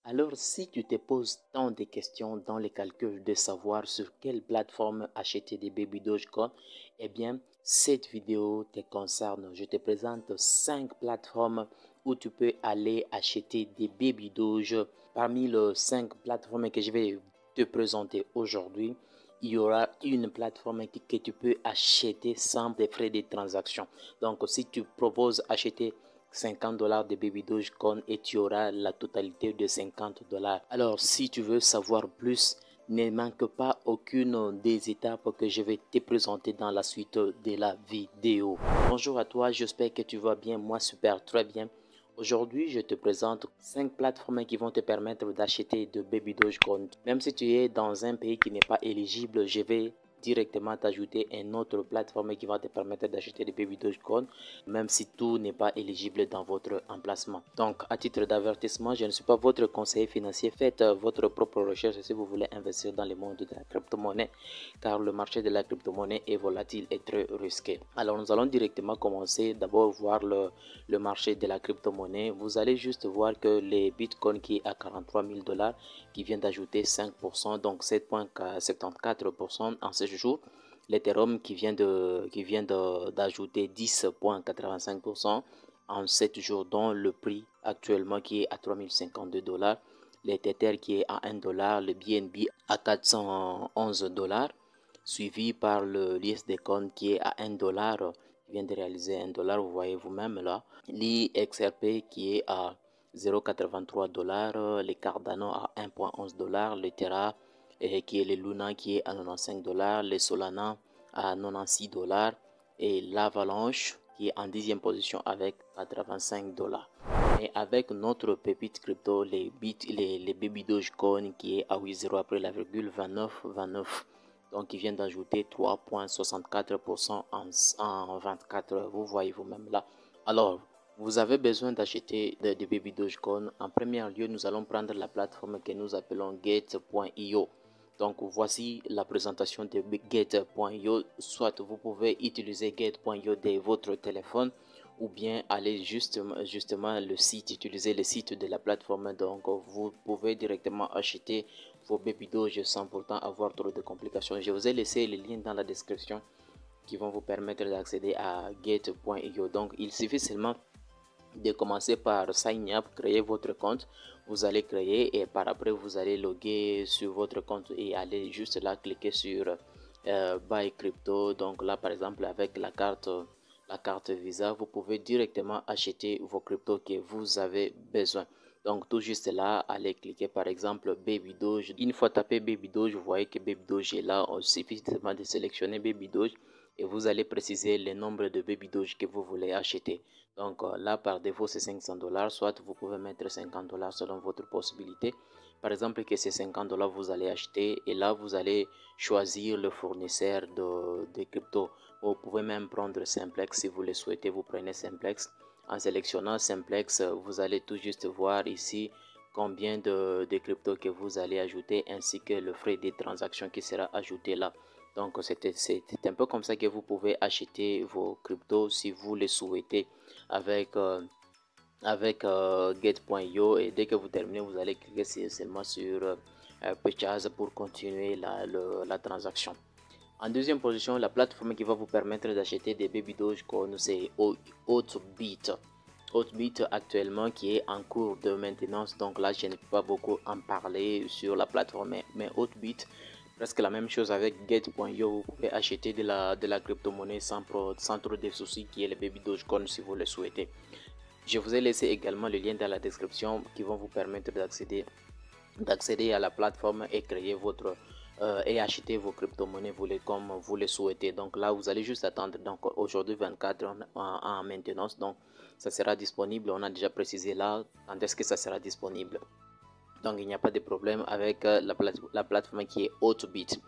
Alors, si tu te poses tant de questions dans les calculs de savoir sur quelle plateforme acheter des Baby Dogecoin, eh bien, cette vidéo te concerne. Je te présente 5 plateformes où tu peux aller acheter des Baby Doge. Parmi les 5 plateformes que je vais te présenter aujourd'hui, il y aura une plateforme que tu peux acheter sans des frais de transaction. Donc, si tu proposes acheter $50 de Baby Dogecoin et tu auras la totalité de $50. Alors, si tu veux savoir plus, ne manque pas aucune des étapes que je vais te présenter dans la suite de la vidéo. Bonjour à toi, j'espère que tu vas bien. Moi, super, très bien. Aujourd'hui, je te présente 5 plateformes qui vont te permettre d'acheter de Baby Dogecoin. Même si tu es dans un pays qui n'est pas éligible, je vais directement t'ajouter une autre plateforme qui va te permettre d'acheter des Baby Dogecoin, même si tout n'est pas éligible dans votre emplacement. Donc, à titre d'avertissement, je ne suis pas votre conseiller financier. Faites votre propre recherche si vous voulez investir dans le monde de la crypto-monnaie, car le marché de la crypto-monnaie est volatile et très risqué. Alors, nous allons directement commencer. D'abord, voir le marché de la crypto-monnaie. Vous allez juste voir que les bitcoins qui est à $43 000, qui vient d'ajouter 5%, donc 7,74% en ce jour. L'Ethereum qui vient d'ajouter 10,85% en 7 jours, dont le prix actuellement qui est à $3052. Le Tether qui est à $1, le BNB à $411, suivi par le l'USD qui est à $1, qui vient de réaliser $1, vous voyez vous-même là. L'IXRP qui est à $0,83, les Cardano à $1,11, le Terra qui est le Luna qui est à $95, les Solana à $96 et l'Avalanche qui est en 10e position avec $85. Et avec notre pépite crypto, les Baby Dogecoin qui est à 8,0 après la virgule 29. Donc, ils viennent d'ajouter 3,64% en 24 heures. Vous voyez vous-même là. Alors, vous avez besoin d'acheter des Baby Dogecoin. En premier lieu, nous allons prendre la plateforme que nous appelons Gate.io. Donc, voici la présentation de Gate.io. Soit vous pouvez utiliser Gate.io de votre téléphone ou bien aller justement le site, utiliser le site de la plateforme. Donc, vous pouvez directement acheter vos Baby Doge sans pourtant avoir trop de complications. Je vous ai laissé les liens dans la description qui vont vous permettre d'accéder à Gate.io. Donc, il suffit seulement de commencer par sign up, créer votre compte. Vous allez créer et par après vous allez loguer sur votre compte et aller juste là cliquer sur buy crypto. Donc là par exemple avec la carte Visa, vous pouvez directement acheter vos cryptos que vous avez besoin. Donc tout juste là, allez cliquer par exemple Baby Doge. Une fois tapé Baby Doge, vous voyez que Baby Doge est là. Il suffit seulement de sélectionner Baby Doge et vous allez préciser le nombre de Baby Doge que vous voulez acheter. Donc là par défaut c'est $500, soit vous pouvez mettre $50 selon votre possibilité. Par exemple que c'est $50 vous allez acheter et là vous allez choisir le fournisseur de crypto. Vous pouvez même prendre Simplex si vous le souhaitez, vous prenez Simplex. En sélectionnant Simplex, vous allez tout juste voir ici combien de crypto que vous allez ajouter ainsi que le frais de transaction qui sera ajouté là. Donc c'est un peu comme ça que vous pouvez acheter vos cryptos si vous le souhaitez avec Gate.io et dès que vous terminez vous allez cliquer seulement sur Purchase pour continuer la transaction. En deuxième position, la plateforme qui va vous permettre d'acheter des Baby Dogecoin, c'est Hotbit. Hotbit actuellement qui est en cours de maintenance, donc là je ne peux pas beaucoup en parler sur la plateforme, mais Hotbit, presque la même chose avec Gate.io, vous pouvez acheter de la crypto-monnaie sans trop de soucis qui est le Baby Dogecoin si vous le souhaitez. Je vous ai laissé également le lien dans la description qui vont vous permettre d'accéder à la plateforme et créer votre et acheter vos crypto-monnaies comme vous le souhaitez. Donc là vous allez juste attendre. Donc aujourd'hui 24 en maintenance, donc ça sera disponible. On a déjà précisé là quand est-ce que ça sera disponible. Donc il n'y a pas de problème avec la plateforme qui est Hotbit.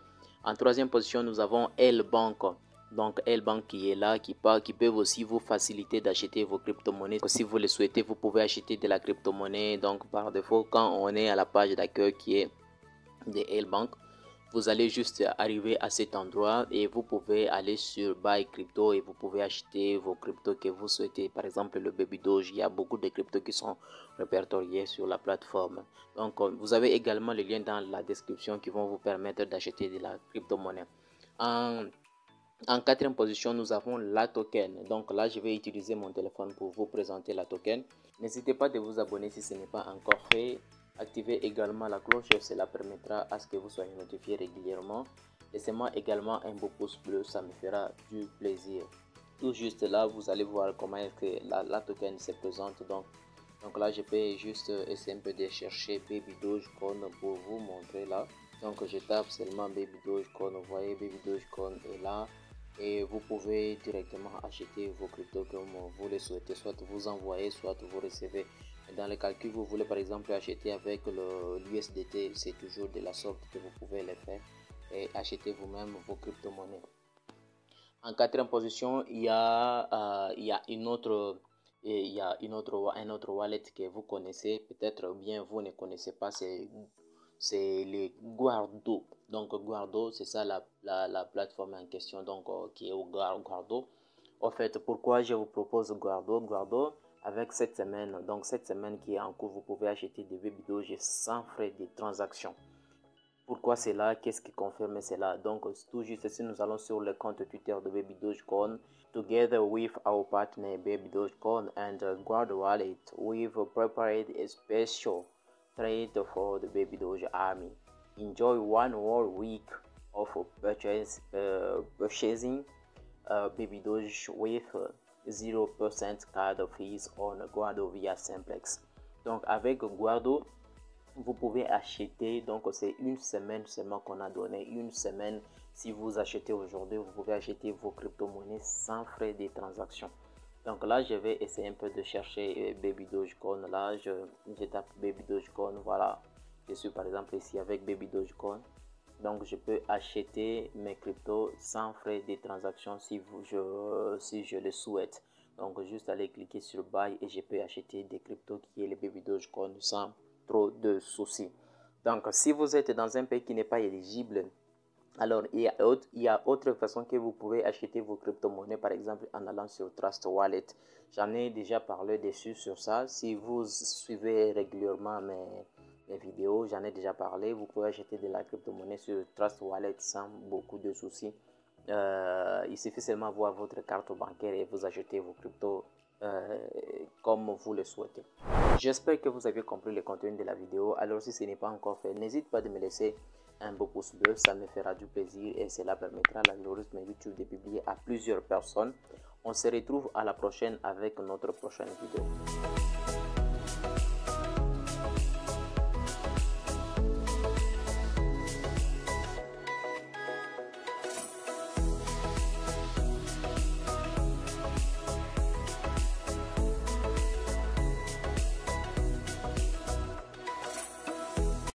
En troisième position nous avons L-Bank. Donc L-Bank qui est là, qui peuvent aussi vous faciliter d'acheter vos crypto-monnaies. Si vous le souhaitez, vous pouvez acheter de la crypto-monnaie. Donc par défaut, quand on est à la page d'accueil qui est de L-Bank, vous allez juste arriver à cet endroit et vous pouvez aller sur Buy Crypto et vous pouvez acheter vos cryptos que vous souhaitez. Par exemple, le Baby Doge, il y a beaucoup de cryptos qui sont répertoriés sur la plateforme. Donc, vous avez également les liens dans la description qui vont vous permettre d'acheter de la crypto-monnaie. En quatrième position, nous avons la token. Donc là, je vais utiliser mon téléphone pour vous présenter la token. N'hésitez pas de vous abonner si ce n'est pas encore fait. Activez également la cloche, cela permettra à ce que vous soyez notifié régulièrement. Laissez-moi également un beau pouce bleu, ça me fera du plaisir. Tout juste là, vous allez voir comment est que la token se présente. Donc là, je peux juste essayer un peu de chercher Baby Dogecoin pour vous montrer là. Donc je tape seulement Baby Dogecoin, vous voyez Baby Dogecoin est là. Et vous pouvez directement acheter vos cryptos comme vous le souhaitez, soit vous envoyez, soit vous recevez. Dans les calculs, vous voulez par exemple acheter avec l'USDT, c'est toujours de la sorte que vous pouvez le faire et acheter vous-même vos crypto-monnaies. En quatrième position, il y a un autre wallet que vous connaissez, peut-être bien vous ne connaissez pas, c'est les Guardo. Donc Guardo, c'est ça la plateforme en question, donc qui est au Guardo. En fait, pourquoi je vous propose Guardo avec cette semaine, donc cette semaine qui est en cours, vous pouvez acheter des Baby Doge sans frais de transaction. Pourquoi c'est là? Qu'est-ce qui confirme cela? Donc tout juste ici, nous allons sur le compte Twitter de Baby Dogecoin. Together with our partner Baby Dogecoin and Guardo Wallet, we've prepared a special trade for the Baby Doge army. Enjoy one more week of purchasing Baby Doge with 0% card fees on Guardo via Simplex. Donc avec Guardo, vous pouvez acheter, donc c'est une semaine seulement qu'on a donné, une semaine. Si vous achetez aujourd'hui, vous pouvez acheter vos crypto-monnaies sans frais de transaction. Donc là, je vais essayer un peu de chercher Baby Dogecoin. Là, je tape Baby Dogecoin. Voilà, je suis par exemple ici avec Baby Dogecoin. Donc, je peux acheter mes cryptos sans frais de transaction si je le souhaite. Donc, juste aller cliquer sur Buy et je peux acheter des cryptos qui est le Baby Dogecoin sans trop de soucis. Donc, si vous êtes dans un pays qui n'est pas éligible, alors il y a autre façon que vous pouvez acheter vos crypto-monnaies, par exemple en allant sur Trust Wallet. J'en ai déjà parlé dessus sur ça. Si vous suivez régulièrement mes vidéos, j'en ai déjà parlé. Vous pouvez acheter de la crypto-monnaie sur Trust Wallet sans beaucoup de soucis. Il suffit seulement voir votre carte bancaire et vous achetez vos cryptos comme vous le souhaitez. J'espère que vous avez compris le contenu de la vidéo. Alors si ce n'est pas encore fait, n'hésite pas de me laisser un beau pouce bleu, ça me fera du plaisir et cela permettra à l'algorithme YouTube de publier à plusieurs personnes. On se retrouve à la prochaine avec notre prochaine vidéo.